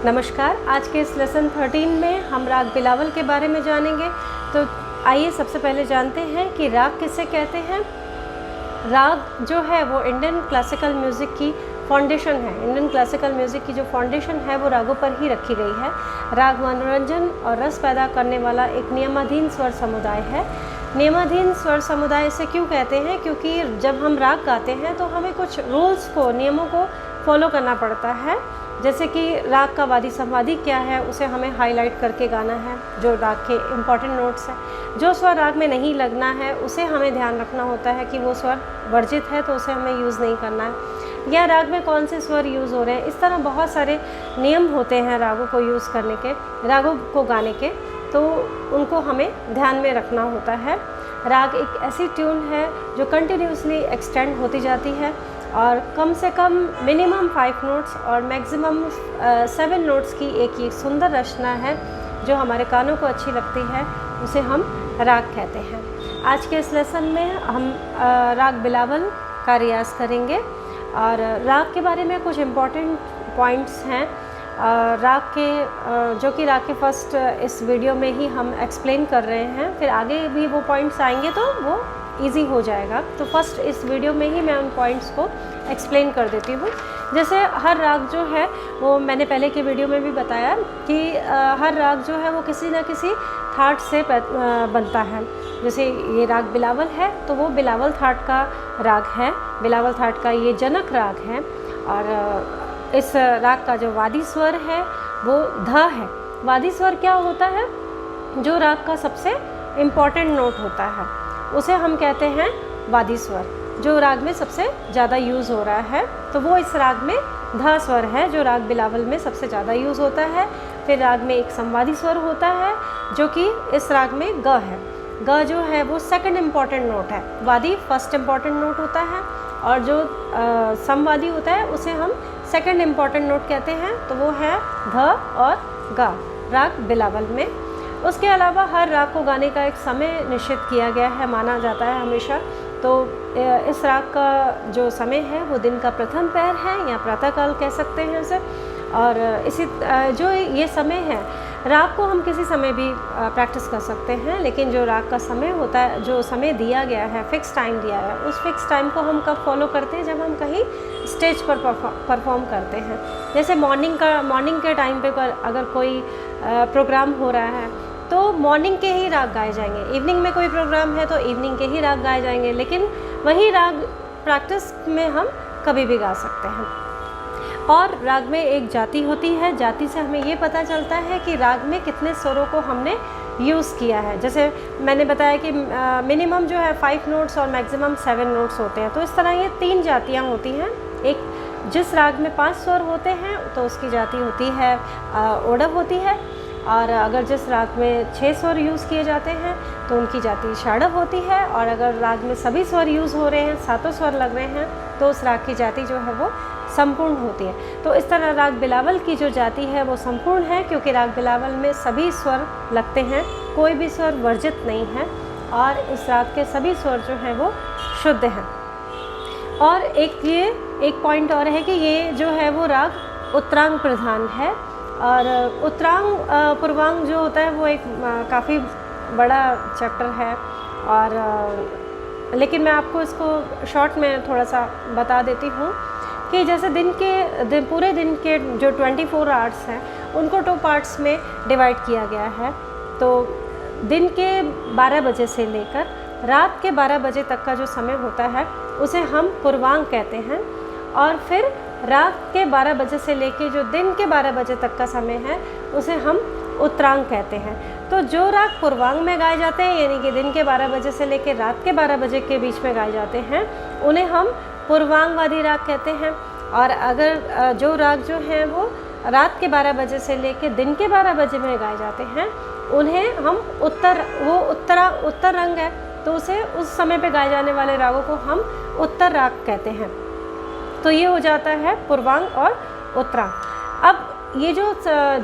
नमस्कार। आज के इस लेसन 13 में हम राग बिलावल के बारे में जानेंगे। तो आइए सबसे पहले जानते हैं कि राग किसे कहते हैं। राग जो है वो इंडियन क्लासिकल म्यूज़िक की फाउंडेशन है। इंडियन क्लासिकल म्यूज़िक की जो फाउंडेशन है वो रागों पर ही रखी गई है। राग मनोरंजन और रस पैदा करने वाला एक नियमाधीन स्वर समुदाय है। नियमाधीन स्वर समुदाय इसे क्यों कहते हैं? क्योंकि जब हम राग गाते हैं तो हमें कुछ रूल्स को, नियमों को फॉलो करना पड़ता है। जैसे कि राग का वादी संवादी क्या है उसे हमें हाईलाइट करके गाना है, जो राग के इम्पॉर्टेंट नोट्स हैं। जो स्वर राग में नहीं लगना है उसे हमें ध्यान रखना होता है कि वो स्वर वर्जित है तो उसे हमें यूज़ नहीं करना है, या राग में कौन से स्वर यूज़ हो रहे हैं। इस तरह बहुत सारे नियम होते हैं रागों को यूज़ करने के, रागों को गाने के, तो उनको हमें ध्यान में रखना होता है। राग एक ऐसी ट्यून है जो कंटिन्यूसली एक्सटेंड होती जाती है और कम से कम मिनिमम 5 नोट्स और मैक्सिमम 7 नोट्स की एक ये सुंदर रचना है जो हमारे कानों को अच्छी लगती है, उसे हम राग कहते हैं। आज के इस लेसन में हम राग बिलावल का रियाज़ करेंगे और राग के बारे में कुछ इम्पॉर्टेंट पॉइंट्स हैं राग के, जो कि राग के फर्स्ट इस वीडियो में ही हम एक्सप्लेन कर रहे हैं। फिर आगे भी वो पॉइंट्स आएंगे तो वो इजी हो जाएगा। तो फर्स्ट इस वीडियो में ही मैं उन पॉइंट्स को एक्सप्लेन कर देती हूँ। जैसे हर राग जो है वो मैंने पहले के वीडियो में भी बताया कि हर राग जो है वो किसी न किसी थाट से बनता है। जैसे ये राग बिलावल है तो वो बिलावल थाट का राग है, बिलावल थाट का ये जनक राग है। और इस राग का जो वादी स्वर है वो ध है। वादी स्वर क्या होता है? जो राग का सबसे इम्पॉर्टेंट नोट होता है उसे हम कहते हैं वादी स्वर, जो राग में सबसे ज़्यादा यूज़ हो रहा है। तो वो इस राग में ध स्वर है जो राग बिलावल में सबसे ज़्यादा यूज़ होता है। फिर राग में एक संवादी स्वर होता है जो कि इस राग में ग है। ग जो है वो सेकंड इम्पॉर्टेंट नोट है, वादी फर्स्ट इम्पॉर्टेंट नोट होता है और जो संवादी होता है उसे हम सेकंड इम्पॉर्टेंट नोट कहते हैं। तो वो है ध और ग राग बिलावल में। उसके अलावा हर राग को गाने का एक समय निश्चित किया गया है, माना जाता है हमेशा। तो इस राग का जो समय है वो दिन का प्रथम पहर है या प्रातःकाल कह सकते हैं उसे। और इसी जो ये समय है, राग को हम किसी समय भी प्रैक्टिस कर सकते हैं, लेकिन जो राग का समय होता है, जो समय दिया गया है, फिक्स टाइम दिया है, उस फिक्स टाइम को हम कब फॉलो करते हैं? जब हम कहीं स्टेज पर परफॉर्म करते हैं। जैसे मॉर्निंग के टाइम पे अगर कोई प्रोग्राम हो रहा है तो मॉर्निंग के ही राग गाए जाएंगे। इवनिंग में कोई प्रोग्राम है तो इवनिंग के ही राग गाए जाएंगे, लेकिन वही राग प्रैक्टिस में हम कभी भी गा सकते हैं। और राग में एक जाति होती है, जाति से हमें ये पता चलता है कि राग में कितने स्वरों को हमने यूज़ किया है। जैसे मैंने बताया कि मिनिमम जो है 5 नोट्स और मैक्सिमम 7 नोट्स होते हैं। तो इस तरह ये 3 जातियाँ होती हैं। एक जिस राग में 5 स्वर होते हैं तो उसकी जाति होती है ओडव होती है, और अगर जिस राग में 6 स्वर यूज़ किए जाते हैं तो उनकी जाति षाडव होती है। और अगर राग में सभी स्वर यूज़ हो रहे हैं, 7 स्वर लग रहे हैं, तो उस राग की जाति जो है वो संपूर्ण होती है। तो इस तरह राग बिलावल की जो जाति है वो संपूर्ण है, क्योंकि राग बिलावल में सभी स्वर लगते हैं, कोई भी स्वर वर्जित नहीं है और इस राग के सभी स्वर जो हैं वो शुद्ध हैं। और एक पॉइंट और है कि ये जो है वो राग उत्तरांग प्रधान है। और उत्तरांग पूर्वांग जो होता है वो एक काफ़ी बड़ा चैप्टर है, और लेकिन मैं आपको इसको शॉर्ट में थोड़ा सा बता देती हूँ कि जैसे पूरे दिन के जो 24 आवर्स हैं उनको 2 पार्ट्स में डिवाइड किया गया है। तो दिन के 12 बजे से लेकर रात के 12 बजे तक का जो समय होता है उसे हम पूर्वांग कहते हैं, और फिर रात के 12 बजे से लेके जो दिन के 12 बजे तक का समय है उसे हम उत्तरांग कहते हैं। तो जो राग पूर्वांग में गाए जाते हैं, यानी कि दिन के 12 बजे से लेकर रात के 12 बजे के बीच में गाए जाते हैं, उन्हें हम पूर्वांगवादी राग कहते हैं। और अगर जो राग जो हैं वो रात के 12 बजे से लेकर दिन के 12 बजे में गाए जाते हैं, उन्हें हम उत्तर रंग है तो उसे उस समय पे गाए जाने वाले रागों को हम उत्तर राग कहते हैं। तो ये हो जाता है पूर्वांग और उत्तरांग। अब ये जो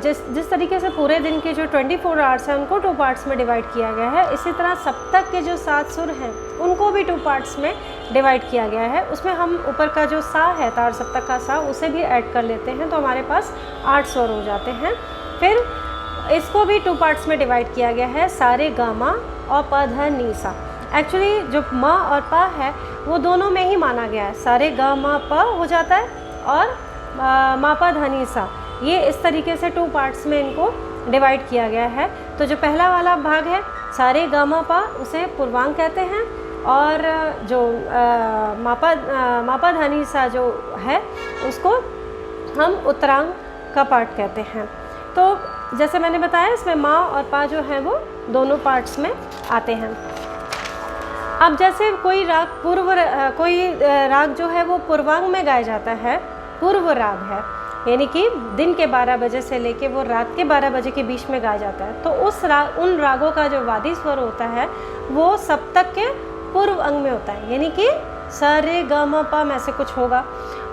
जिस तरीके से पूरे दिन के जो 24 आवर्स हैं उनको 2 पार्ट्स में डिवाइड किया गया है, इसी तरह सप्तक के जो 7 सुर हैं उनको भी 2 पार्ट्स में डिवाइड किया गया है। उसमें हम ऊपर का जो सा है, तार सप्तक का सा, उसे भी ऐड कर लेते हैं तो हमारे पास 8 स्वर हो जाते हैं। फिर इसको भी 2 पार्ट्स में डिवाइड किया गया है, सा रे गा मा और प ध नी सा। एक्चुअली जो म और प है वो दोनों में ही माना गया है, सा रे गा मा प हो जाता है और मा प ध नी सा, ये इस तरीके से 2 पार्ट्स में इनको डिवाइड किया गया है। तो जो पहला वाला भाग है सा रे गा मा प, उसे पूर्वांग कहते हैं, और जो मा प ध नी सा जो है उसको हम उत्तरांग का पार्ट कहते हैं। तो जैसे मैंने बताया इसमें माँ और पा जो है वो दोनों पार्ट्स में आते हैं। अब जैसे कोई राग जो है वो पूर्वांग में गाया जाता है, पूर्व राग है, यानी कि दिन के 12 बजे से लेके वो रात के 12 बजे के बीच में गाया जाता है, तो उन रागों का जो वादी स्वर होता है वो सप्तक के पूर्व अंग में होता है, यानी कि सा रे गा मा पा में से कुछ होगा।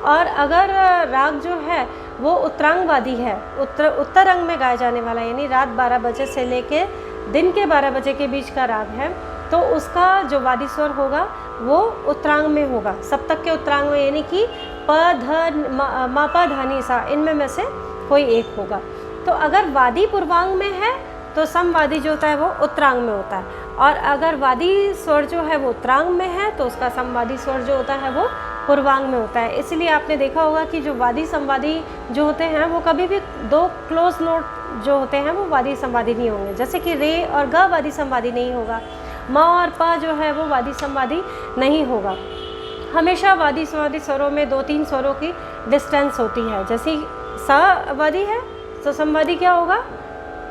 और अगर राग जो है वो उत्तरांग वादी है, उत्तर अंग में गाया जाने वाला, यानी रात 12 बजे से लेके दिन के 12 बजे के बीच का राग है, तो उसका जो वादी स्वर होगा वो उत्तरांग में होगा, सप्तक के उत्तरांग में, यानी कि प ध मा प ध नी सा, इनमें में से कोई एक होगा। तो अगर वादी पूर्वांग में है तो समवादी जो होता है वो उत्तरांग में होता है, और अगर वादी स्वर जो है वो उत्तरांग में है तो उसका समवादी स्वर जो होता है वो पूर्वांग में होता है। इसलिए आपने देखा होगा कि जो वादी संवादी जो होते हैं वो कभी भी 2 क्लोज नोट जो होते हैं वो वादी संवादी नहीं होंगे, जैसे कि रे और ग वादी संवादी नहीं होगा, माँ और पा जो है वो वादी संवादी नहीं होगा। हमेशा वादी संवादी स्वरों में 2-3 स्वरों की डिस्टेंस होती है। जैसे सा वादी है तो संवादी क्या होगा,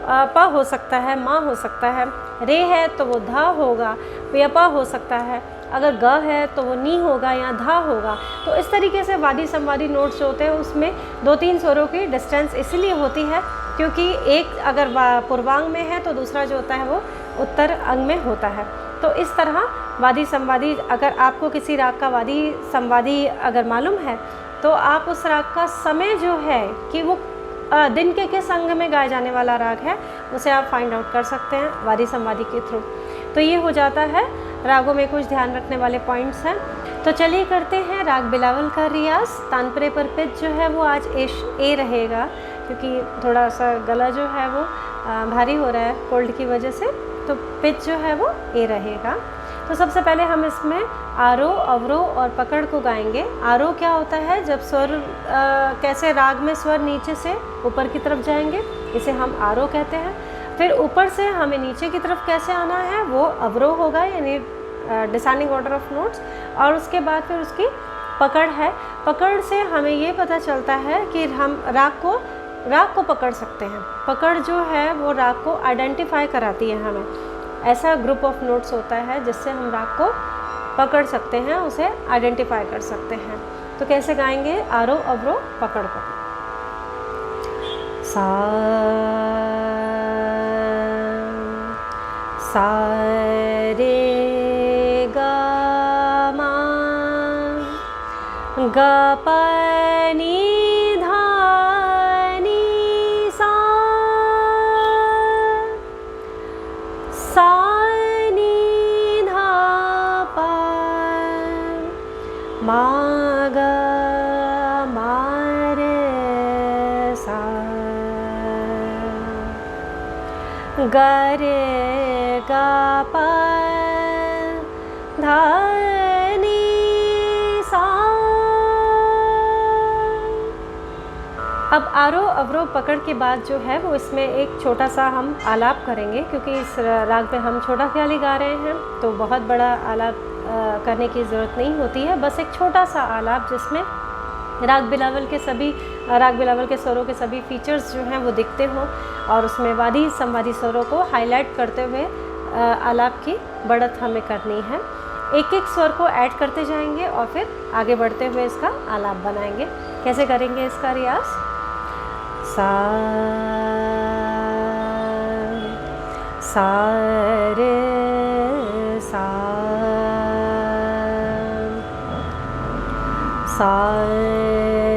प हो सकता है, माँ हो सकता है, रे है तो वो धा होगा या प हो सकता है, अगर ग है तो वो नी होगा या धा होगा। तो इस तरीके से वादी संवादी नोट्स जो होते हैं उसमें 2-3 स्वरों की डिस्टेंस इसलिए होती है क्योंकि एक अगर पूर्वांग में है तो दूसरा जो होता है वो उत्तर अंग में होता है। तो इस तरह वादी संवादी, अगर आपको किसी राग का वादी संवादी अगर मालूम है तो आप उस राग का समय जो है कि वो दिन के किस अंग में गाया जाने वाला राग है उसे आप फाइंड आउट कर सकते हैं वादी संवादी के थ्रू। तो ये हो जाता है रागों में कुछ ध्यान रखने वाले पॉइंट्स हैं। तो चलिए करते हैं राग बिलावल का रियाज। तानपुरे पर पिच जो है वो आज ए रहेगा, क्योंकि थोड़ा सा गला जो है वो भारी हो रहा है कोल्ड की वजह से, तो पिच जो है वो ए रहेगा। तो सबसे पहले हम इसमें आरोह, अवरोह और पकड़ को गाएंगे। आरोह क्या होता है, जब स्वर कैसे राग में स्वर नीचे से ऊपर की तरफ जाएंगे, इसे हम आरोह कहते हैं। फिर ऊपर से हमें नीचे की तरफ कैसे आना है वो अवरोह होगा, यानी डिसेंडिंग ऑर्डर ऑफ नोट्स। और उसके बाद फिर उसकी पकड़ है। पकड़ से हमें ये पता चलता है कि हम राग को पकड़ सकते हैं। पकड़ जो है वो राग को आइडेंटिफाई कराती है हमें। ऐसा ग्रुप ऑफ नोट्स होता है जिससे हम राग को पकड़ सकते हैं, उसे आइडेंटिफाई कर सकते हैं। तो कैसे गाएंगे आरोह, अवरोह, पकड़ को। सा रे गा मा गा पा नी धा नी सा नी धा पा मा गा मा रे सा गा रे गा पा धा नी सा। अब आरोह, अवरोह, पकड़ के बाद जो है वो इसमें एक छोटा सा हम आलाप करेंगे, क्योंकि इस राग में हम छोटा ख्याली गा रहे हैं तो बहुत बड़ा आलाप करने की ज़रूरत नहीं होती है। बस एक छोटा सा आलाप जिसमें राग बिलावल के स्वरों के सभी फीचर्स जो हैं वो दिखते हों, और उसमें वादी संवादी स्वरों को हाईलाइट करते हुए आलाप की बढ़त हमें करनी है। एक एक स्वर को ऐड करते जाएंगे और फिर आगे बढ़ते हुए इसका आलाप बनाएंगे। कैसे करेंगे इसका रियाज? सा रे सा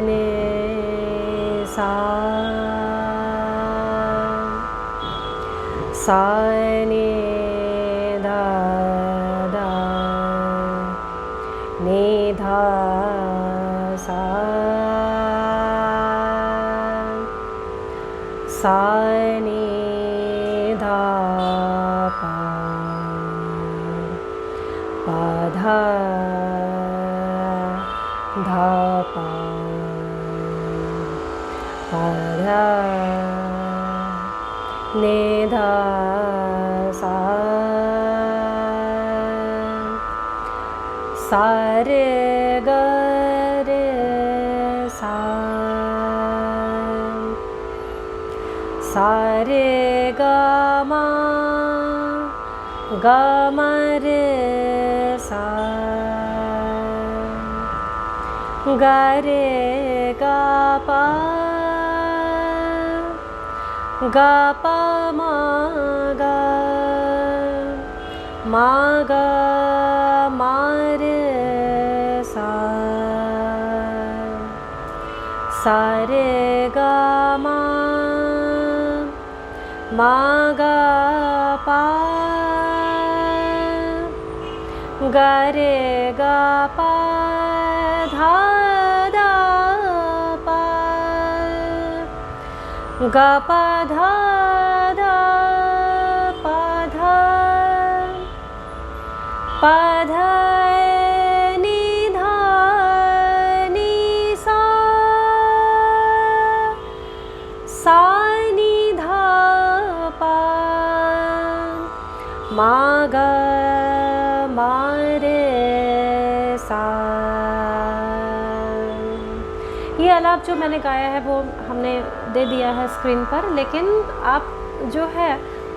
ने सा सा नि धा धा नि धा सा सा नि धा पा पा धा धा पा पा धा नि धा सा सा रे ग रे सा सा रे ग मा ग म रे सा ग रे ग पा ग प म ग म ग म रे सा सा रे ग म म ग पा ग रे ग पा धा धा पा ग प धा धा पा धा पा धा नि धा नि सा सा नि धा पा मा ग मा रे सा। ये आलाप जो मैंने गाया है वो हमने दे दिया है स्क्रीन पर, लेकिन आप जो है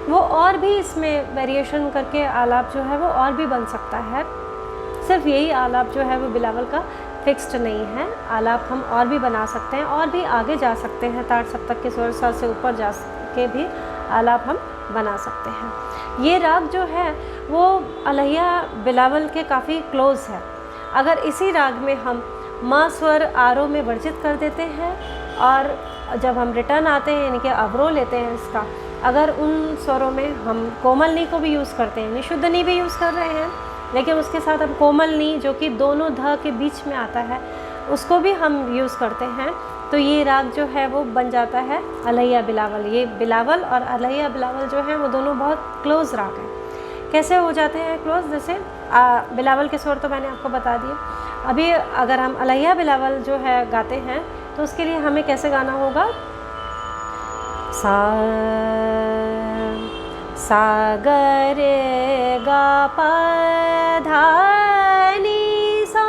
वो और भी इसमें वेरिएशन करके आलाप जो है वो और भी बन सकता है। सिर्फ यही आलाप जो है वो बिलावल का फिक्स्ड नहीं है, आलाप हम और भी बना सकते हैं और भी आगे जा सकते हैं। ताड़ सप्तक के स्वर सा से ऊपर जा के भी आलाप हम बना सकते हैं। ये राग जो है वो अलैया बिलावल के काफ़ी क्लोज है। अगर इसी राग में हम माँ स्वर आरोह में वर्जित कर देते हैं और जब हम रिटर्न आते हैं यानी कि अवरोह लेते हैं इसका, अगर उन स्वरों में हम कोमल नी को भी यूज़ करते हैं, निशुद्ध नी भी यूज़ कर रहे हैं, लेकिन उसके साथ हम कोमल नी जो कि दोनों ध के बीच में आता है उसको भी हम यूज़ करते हैं, तो ये राग जो है वो बन जाता है अलैया बिलावल। ये बिलावल और अलैया बिलावल जो है वो दोनों बहुत क्लोज राग हैं। कैसे हो जाते हैं क्लोज? जैसे बिलावल के स्वर तो मैंने आपको बता दिए। अभी अगर हम अलैया बिलावल जो है गाते हैं तो उसके लिए हमें कैसे गाना होगा? सा सा ग रे गा पा धा नि सा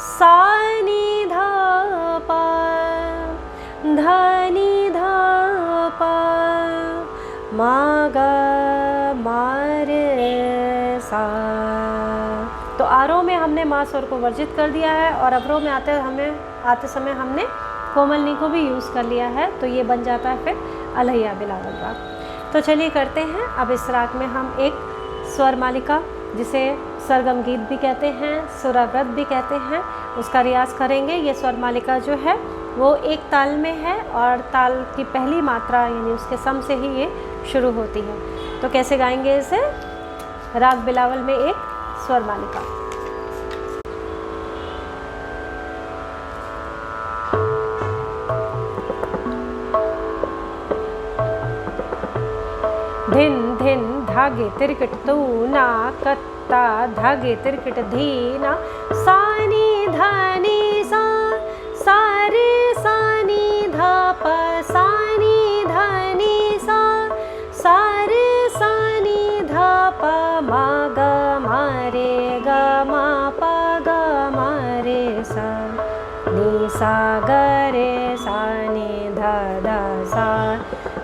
सा नि धा पा धा नि धा पा मा ग मा रे सा। तो आरोह में हमने माँ स्वर को वर्जित कर दिया है और अवरोह में आते समय हमने कोमल नी को भी यूज़ कर लिया है, तो ये बन जाता है फिर अलैया बिलावल राग। तो चलिए करते हैं अब इस राग में हम एक स्वर मालिका, जिसे सरगम गीत भी कहते हैं, सुराव्रत भी कहते हैं, उसका रियाज करेंगे। ये स्वर मालिका जो है वो एक ताल में है और ताल की पहली मात्रा यानी उसके सम से ही ये शुरू होती है। तो कैसे गाएंगे इसे? राग बिलावल में एक स्वर मालिका। धिन धिन धागे तिरकट तूना कत्ता धागे तिरकट धीना सानी धनी सा सारे सानी धा प सानी धनी सा सारे सानी धा प मा ग मा रे ग मा प ग मा रे सा नि सा ग रे सा नि ध ध सा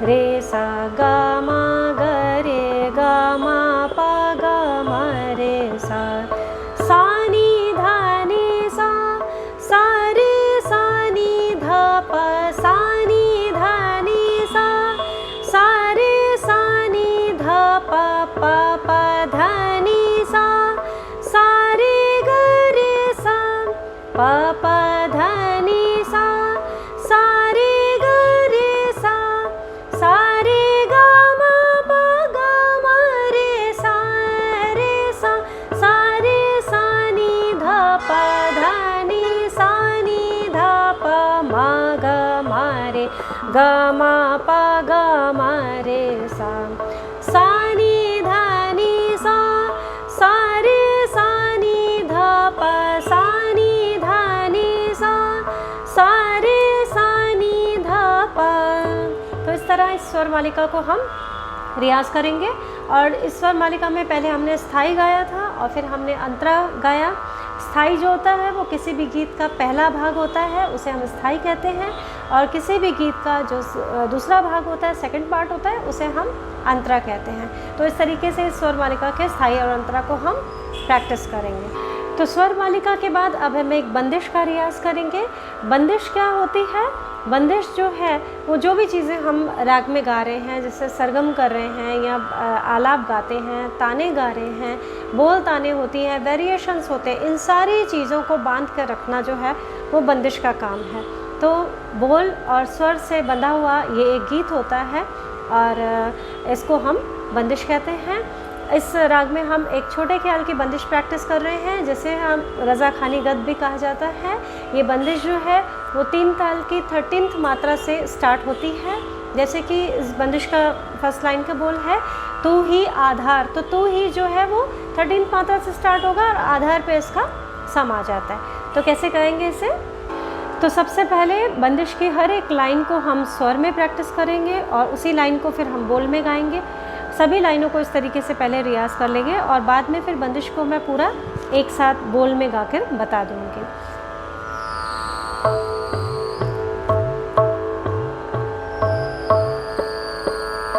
रे सा ग मा ग रे ग मा प ग मा रे सा सा नि ध नि सा सा रे सा नि ध प सा नि ध नि सा सा रे सा नि ध प प प ध नि सा सा रे ग रे सा प प ध नि सा सा रे ग रे सा सा रे ग म प ग म रे सा सा नि ध नि सा सा रे सा नि ध प सा नि ध नि सा सा रे सा नि ध प। तो इस तरह इस स्वर मालिका को हम रियाज करेंगे। और इस स्वर मालिका में पहले हमने स्थाई गाया था और फिर हमने अंतरा गाया। स्थाई जो होता है वो किसी भी गीत का पहला भाग होता है, उसे हम स्थाई कहते हैं, और किसी भी गीत का जो दूसरा भाग होता है, सेकंड पार्ट होता है, उसे हम अंतरा कहते हैं। तो इस तरीके से इस स्वर मालिका के स्थाई और अंतरा को हम प्रैक्टिस करेंगे। तो स्वर मालिका के बाद अब हम एक बंदिश का रियाज करेंगे। बंदिश क्या होती है? बंदिश जो है वो जो भी चीज़ें हम राग में गा रहे हैं, जैसे सरगम कर रहे हैं या आलाप गाते हैं, ताने गा रहे हैं, बोल ताने होती हैं, वेरिएशंस होते हैं, इन सारी चीज़ों को बांध कर रखना जो है वो बंदिश का काम है। तो बोल और स्वर से बंधा हुआ ये एक गीत होता है और इसको हम बंदिश कहते हैं। इस राग में हम एक छोटे ख्याल की बंदिश प्रैक्टिस कर रहे हैं, जिसे हम रज़ा खानी गद भी कहा जाता है। ये बंदिश जो है वो 3 ताल की 13th मात्रा से स्टार्ट होती है। जैसे कि इस बंदिश का फर्स्ट लाइन का बोल है तू ही आधार, तो तू ही जो है वो 13th मात्रा से स्टार्ट होगा और आधार पे इसका सम आ जाता है। तो कैसे करेंगे इसे? तो सबसे पहले बंदिश की हर एक लाइन को हम स्वर में प्रैक्टिस करेंगे और उसी लाइन को फिर हम बोल में गाएंगे। सभी लाइनों को इस तरीके से पहले रियाज कर लेंगे और बाद में फिर बंदिश को मैं पूरा एक साथ बोल में गाकर बता दूंगी।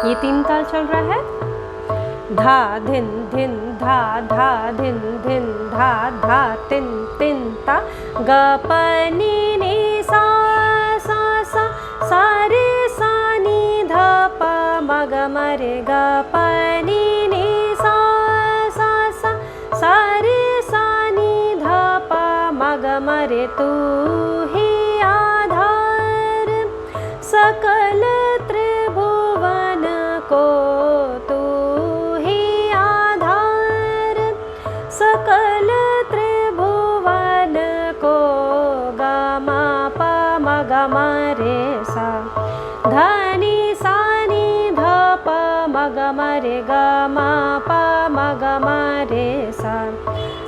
ये 3 ताल चल रहा है। धा धिन धिन धा धा धिन धिन धा धा तिन तिन ता ग प नि नि सा सा सा सा रे सा नि ध प म ग म रे ग प नि नि सा सा सा सा रे सा नि ध प म ग म रे तू ही आधार सकल त्रिभुवन को, तू ही आधार सकल त्रिभुवन को ग म प म ग म रे सा ध नि सा नि ध प म ग म रे ग म प म ग म रे सा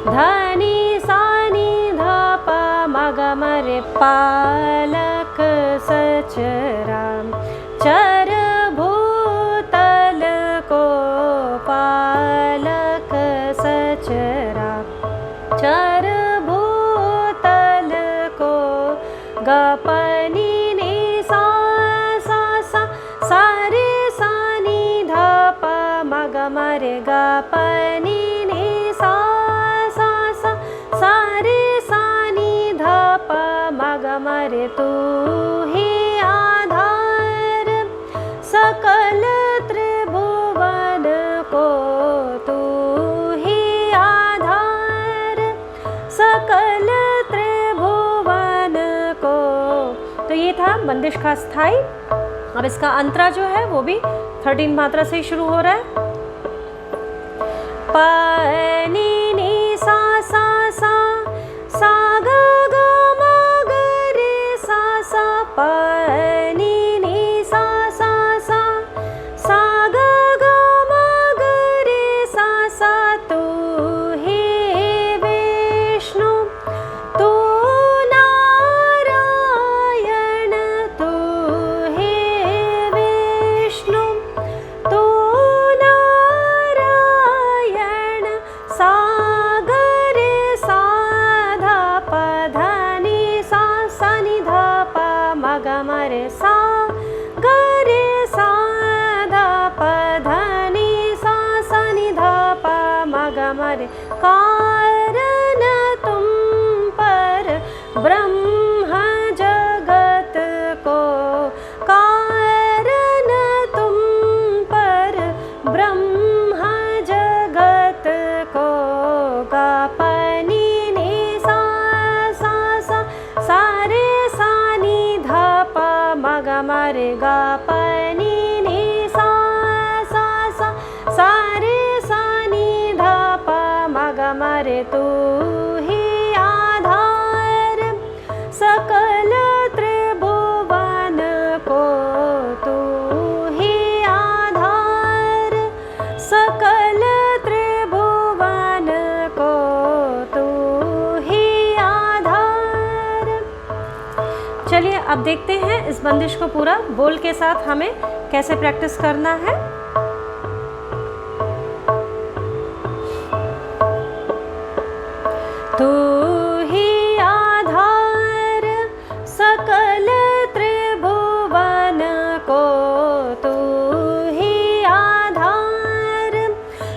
ध नि सा नि ध प म ग म रे पालक सचरा चर भूतल को, पालक सचरा चर भूतल को ग प नि नि सा सा सा सा रे सा नि ध प म ग म रे ग प नि नि सा सा सा सा रे सा नि ध प म ग म रे तू ही आधार सकल त्रिभुवन को, तू ही आधार सकल त्रिभुवन को। तो ये था बंदिश का स्थाई। अब इसका अंतरा जो है वो भी 13 मात्रा से ही शुरू हो रहा है। प नि नि सा सा सा सा ग ग म ग रे सा सा प नि नि सा सा सा सा ग ग म ग रे सा सा तू ही विष्णु तू नारायण, तू ही विष्णु तू नारायण सा ग रे सा ध प ध नि सा सा नि ध प म ग म रे सा ग रे सा ध प ध नि सा सा नि ध प म ग म रे कारण तुम पर ब्रह्म जगत को, कारण तुम पर ब्रह्म जगत को ग प नि नि सा सा सा सा रे सा नि ध प म ग म रे ग प नि नि सा सा सा सा रे सा नि ध प म ग म रे तू ही आधार सकल त्रिभुवन देखते हैं इस बंदिश को पूरा बोल के साथ हमें कैसे प्रैक्टिस करना है। तू ही आधार सकल त्रिभुवन को, तू ही आधार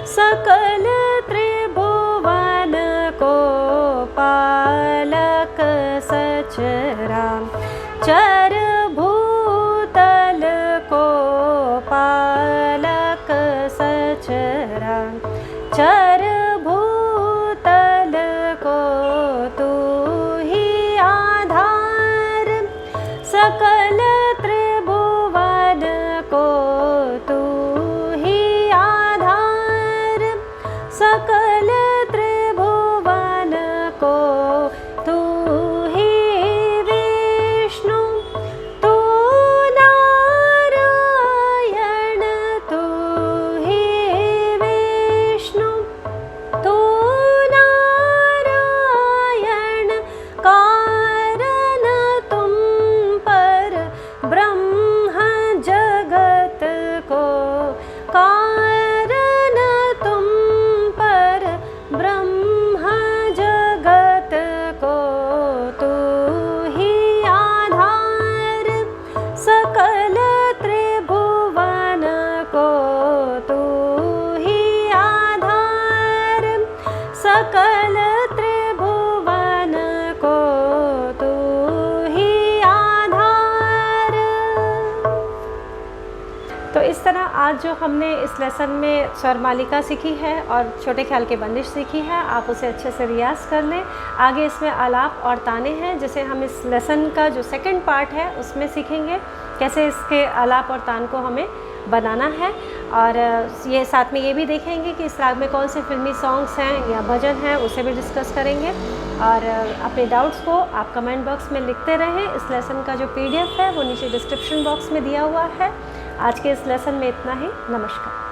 सकल त्रिभुवन को, पालक सचराम चर भूतल को, पालक सचराम चर भूतल को, तू ही आधार सकल त्रिभुवन को, तू ही आधार सकल त्रिभुवन को, तू ही विष्णु तू नारायण, तू ही विष्णु तू नारायण, कारण तुम पर ब्रह्म जगत को, कारण तुम पर ब्रह्म जगत को, तू ही आधार सकल त्रिभुवन को, तू ही आधार सकल त्रिभुवन को, तू ही आधार। तो इस तरह आज जो हमने इस लेसन में स्वर मालिका सीखी है और छोटे ख्याल के बंदिश सीखी है, आप उसे अच्छे से रियाज कर लें। आगे इसमें आलाप और ताने हैं, जिसे हम इस लेसन का जो सेकंड पार्ट है उसमें सीखेंगे कैसे इसके आलाप और तान को हमें बनाना है। और ये साथ में ये भी देखेंगे कि इस राग में कौन से फिल्मी सॉन्ग्स हैं या भजन हैं, उसे भी डिस्कस करेंगे। और अपने डाउट्स को आप कमेंट बॉक्स में लिखते रहें। इस लेसन का जो PDF है वो नीचे डिस्क्रिप्शन बॉक्स में दिया हुआ है। आज के इस लेसन में इतना ही। नमस्कार।